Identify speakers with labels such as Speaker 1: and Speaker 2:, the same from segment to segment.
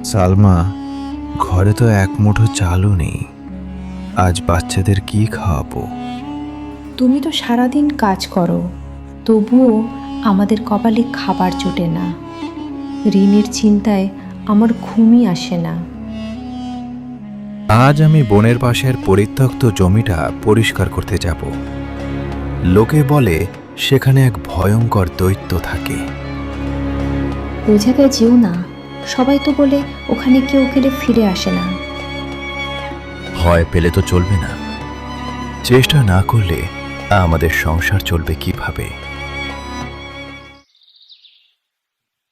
Speaker 1: সালমা, ঘরে তো এক মুঠো চালও নেই। আজ বাচ্চাদের কি খাওয়াবো?
Speaker 2: তুমি তো সারাদিন কাজ করো, তবুও আমাদের কপালে খাবার জোটে না। ঋণের চিন্তায় আমার ঘুমই আসে না।
Speaker 1: আজ আমি বনের পাশের পরিত্যক্ত জমিটা পরিষ্কার করতে যাব। লোকে বলে সেখানে এক ভয়ঙ্কর দৈত্য থাকে।
Speaker 2: ওই জায়গায় যেও না, সবাই তো বলে ওখানে কেউ গেলে ফিরে আসে না।
Speaker 1: ভয় পেলে তো চলবে না। চেষ্টা না করলে আমাদের সংসার চলবে কিভাবে?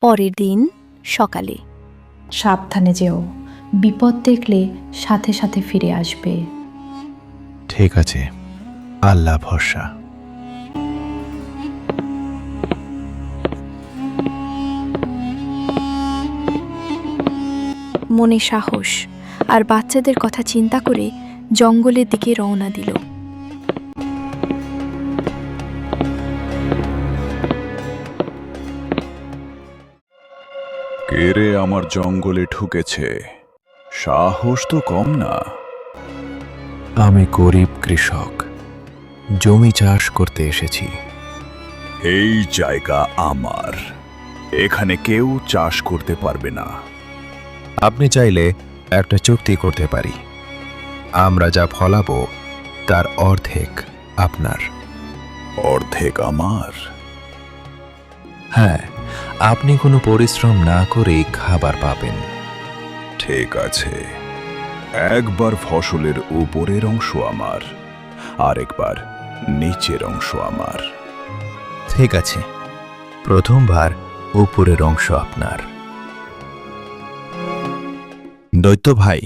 Speaker 3: পরের দিন সকালে।
Speaker 2: সাবধানে যেও, বিপদ দেখলে সাথে সাথে ফিরে আসবে।
Speaker 1: ঠিক আছে, আল্লাহ ভরসা।
Speaker 3: মনে সাহস আর বাচ্চাদের কথা চিন্তা করে জঙ্গলের দিকে রওনা দিল।
Speaker 4: কে রে আমার জঙ্গলে ঢুকেছে? সাহস তো কম না।
Speaker 1: আমি গরিব কৃষক, জমি চাষ করতে এসেছি।
Speaker 4: এই জায়গা আমার, এখানে কেউ চাষ করতে পারবে না।
Speaker 1: আপনি চাইলে একটা চুক্তি করতে পারি। আমরা যা ফলাবো তার অর্ধেক আপনার।
Speaker 4: অর্ধেক আমার?
Speaker 1: হ্যাঁ, আপনি কোনো পরিশ্রম না করেই খাবার পাবেন।
Speaker 4: ঠিক আছে, একবার ফসলের উপরের অংশ আমার, আরেকবার নিচের অংশ আমার।
Speaker 1: ঠিক আছে, প্রথমবার উপরের অংশ আপনার। দৈত্য ভাই,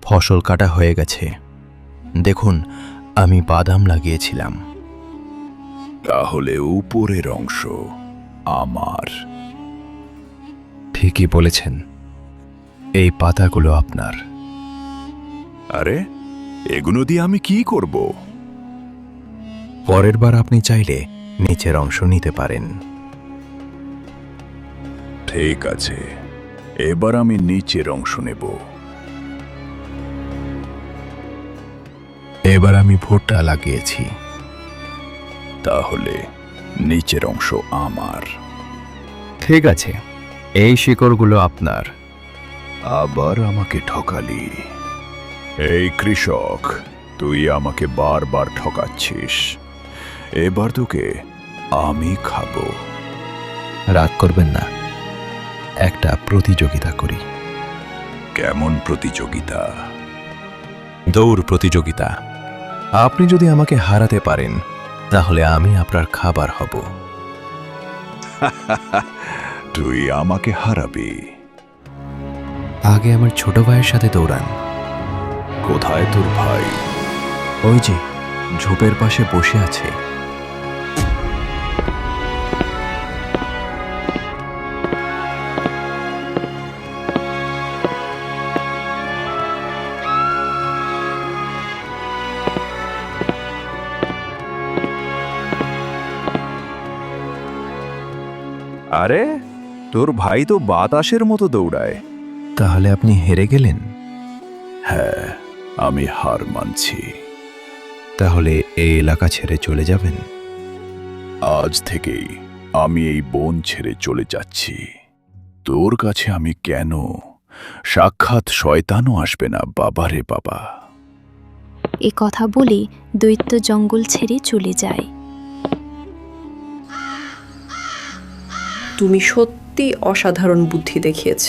Speaker 1: ফসল কাটা হয়ে গেছে। দেখুন, আমি বাদাম লাগিয়েছিলাম।
Speaker 4: তাহলে উপরের অংশ আমার।
Speaker 1: ঠিকই বলেছেন, এই পাতাগুলো আপনার।
Speaker 4: আরে, এগুলো দিয়ে আমি কি করব?
Speaker 1: পরের বার আপনি চাইলে নিচের অংশ নিতে পারেন।
Speaker 4: ঠিক আছে, এবার আমি নিচের অংশ নেব।
Speaker 1: এবার আমি ভুট্টা লাগিয়েছি।
Speaker 4: তাহলে নিচের অংশ আমার।
Speaker 1: ঠিক আছে, এই শিকড়গুলো আপনার।
Speaker 4: আবার আমাকে ঠকালি। এই কৃষক, তুই আমাকে বারবার ঠকাচ্ছিস। এবার তোকে আমি খাবো।
Speaker 1: রাগ করবেন না, একটা প্রতিযোগিতা করি।
Speaker 4: কেমন প্রতিযোগিতা?
Speaker 1: দৌড় প্রতিযোগিতা। আপনি যদি আমাকে হারাতে পারেন তাহলে আমি আপনার খাবার হব।
Speaker 4: তুই আমাকে হারাবি?
Speaker 1: আগে আমার ছোট ভাইয়ের সাথে দৌড়ান।
Speaker 4: কোথায় তোর ভাই?
Speaker 1: ওই যে ঝোপের পাশে বসে আছে।
Speaker 4: আরে, তোর ভাই তো বাতাসের মতো দৌড়ায়।
Speaker 1: তাহলে আপনি হেরে গেলেন?
Speaker 4: হ্যাঁ, আমি হার মানছি।
Speaker 1: তাহলে এই এলাকা ছেড়ে চলে যাবেন?
Speaker 4: আজ থেকেই আমি এই বন ছেড়ে চলে যাচ্ছি। তোর কাছে আমি কেন? সাক্ষাৎ শয়তানও আসবে না, বাবারে বাবা।
Speaker 3: এ কথা বলে দৈত্য জঙ্গল ছেড়ে চলে যায়।
Speaker 5: তুমি সত্যি অসাধারণ বুদ্ধি দেখিয়েছ।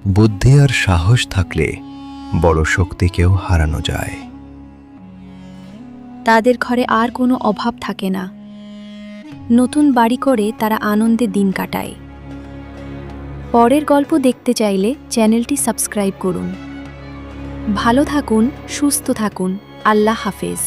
Speaker 1: বুদ্ধি আর সাহস থাকলে বড় শক্তিকেও হারানো যায়।
Speaker 3: তাদের ঘরে আর কোনো অভাব থাকে না। নতুন বাড়ি করে তারা আনন্দে দিন কাটায়। পরের গল্প দেখতে চাইলে চ্যানেলটি সাবস্ক্রাইব করুন। ভালো থাকুন, সুস্থ থাকুন। আল্লাহ হাফেজ।